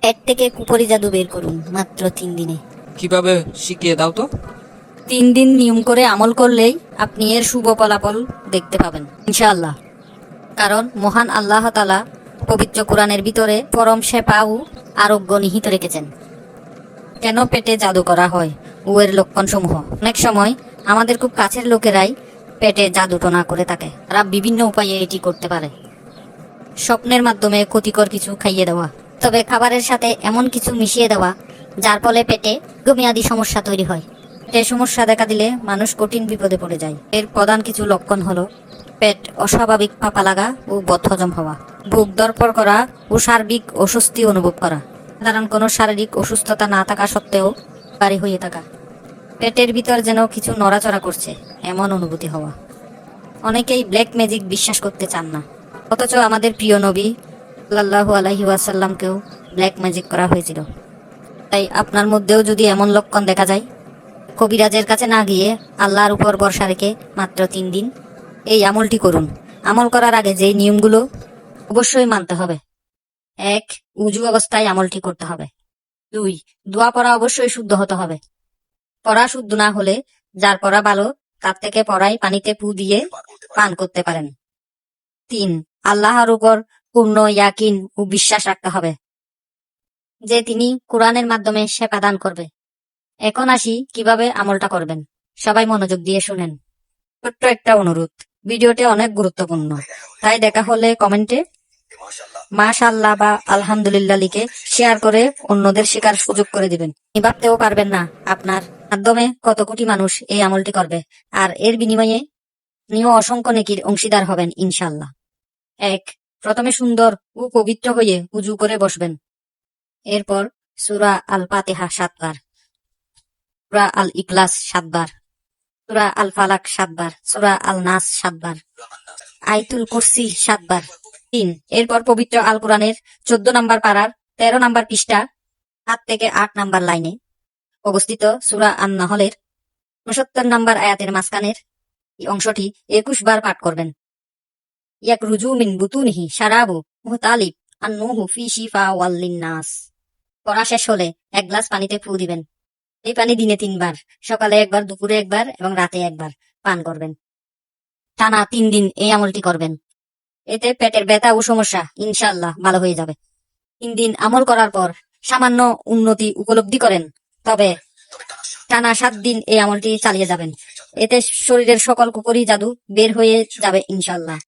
পেট থেকে কুপুরি জাদু বের করুন মাত্র 3 দিনে। কিভাবে শিখিয়ে দাও তো। 3 দিন নিয়ম করে আমল করলেই আপনি এর শুভ ফলাফল দেখতে পাবেন ইনশাআল্লাহ। কারণ মহান আল্লাহ তাআলা পবিত্র কোরআনের ভিতরে পরম শেফা ও আরোগ্য নিহিত রেখেছেন। কেন পেটে জাদু করা হয় ও এর লক্ষণ সমূহ। অনেক সময় আমাদের খুব কাছের লোকেরাই পেটে জাদু টোনা করে থাকে। তারা বিভিন্ন উপায়ে এটি করতে পারে। স্বপ্নের মাধ্যমে ক্ষতিকর কিছু খাইয়ে দেওয়া, তবে খাবারের সাথে এমন কিছু মিশিয়ে দেওয়া যার ফলে পেটে দীর্ঘমেয়াদী সমস্যা তৈরি হয়। পেটে সমস্যা দেখা দিলে মানুষ কঠিন বিপদে পড়ে যায়। এর প্রধান কিছু লক্ষণ হলো পেট অস্বাভাবিক ফাঁপা লাগা ও বদহজম হওয়া, বুক ধড়ফড় করা ও সার্বিক অস্বস্তি অনুভব করা, সাধারণ কোনো শারীরিক অসুস্থতা না থাকা সত্ত্বেও ভারী হয়ে থাকা, পেটের ভিতর যেন কিছু নড়াচড়া করছে এমন অনুভূতি হওয়া। অনেকেই ব্ল্যাক ম্যাজিক বিশ্বাস করতে চান না, অথচ আমাদের প্রিয় নবী সাল্লাল্লাহু আলাইহি ওয়াসাল্লামকেও ব্ল্যাক ম্যাজিক করা হয়েছিল। তাই আপনার মধ্যেও যদি এমন লক্ষণ দেখা যায়, কবিরাজের কাছে না গিয়ে আল্লাহর উপর ভরসা রেখে মাত্র 3 দিন এই আমলটি করুন। আমল করার আগে যেই নিয়মগুলো অবশ্যই মানতে হবে: 1. উজু অবস্থায় আমলটি করতে হবে। 2. দোয়া পড়া অবশ্যই শুদ্ধ হতে হবে। পড়া শুদ্ধ না হলে যার পড়া ভালো তার থেকে পড়াই পানিতে পু দিয়ে পান করতে পারেন। 3. আল্লাহর উপর পূর্ণ ইয়াকিন ও বিশ্বাস রাখতে হবে যে তিনি কোরআনের মাধ্যমে শেফা দান করবে। এখন আসি কিভাবে আমলটা করবেন। সবাই মনোযোগ দিয়ে শুনেন। ছোট্ট একটা অনুরোধ, ভিডিওটি অনেক গুরুত্বপূর্ণ, তাই দেখা হলে কমেন্টে মাশাআল্লাহ বা আলহামদুলিল্লাহ লিখে শেয়ার করে অন্যদের শেখার সুযোগ করে দিবেন। ভাবতেও পারবেন না আপনার মাধ্যমে কত কোটি মানুষ এই আমলটি করবে, আর এর বিনিময়ে আপনিও অসংখ্য নেকির অংশীদার হবেন ইনশাআল্লাহ। 1. প্রথমে সুন্দর ও পবিত্র হয়ে উজু করে বসবেন। এরপর সূরা আল ফাতিহা 7 বার, সূরা আল ইখলাস 7 বার, সূরা আল ফালাক 7 বার, সূরা আল নাস 7 বার, আয়াতুল কুরসি 7 বার। 3. এরপর পবিত্র আল কোরআনের 14 নম্বর পারার 13 নম্বর পৃষ্ঠা 7 থেকে 8 নম্বর লাইনে অবস্থিত সূরা আন-নাহলের 69 নম্বর আয়াতের মাঝখানের এই অংশটি 21 বার পাঠ করবেন। ইয়াকরুজু মিন বুতুনিহি শারাবু মুহতালিব আন্নুহু ফি শিফা ওয়াল লিন্নাস। পড়া শেষ হলে 1 গ্লাস পানিতে ফু দিবেন। এই পানি দিনে 3 বার, সকালে 1 বার, দুপুরে 1 বার এবং রাতে 1 বার পান করবেন। টানা 3 দিন এই আমলটি করবেন। এতে পেটের ব্যথা ও সমস্যা ইনশাআল্লাহ ভালো হয়ে যাবে। 3 দিন আমল করার পর সামান্য উন্নতি উপলব্ধি করেন, তবে টানা 7 দিন এই আমলটি চালিয়ে যাবেন। এতে শরীরের সকল কুফরি জাদু বের হয়ে যাবে ইনশাআল্লাহ।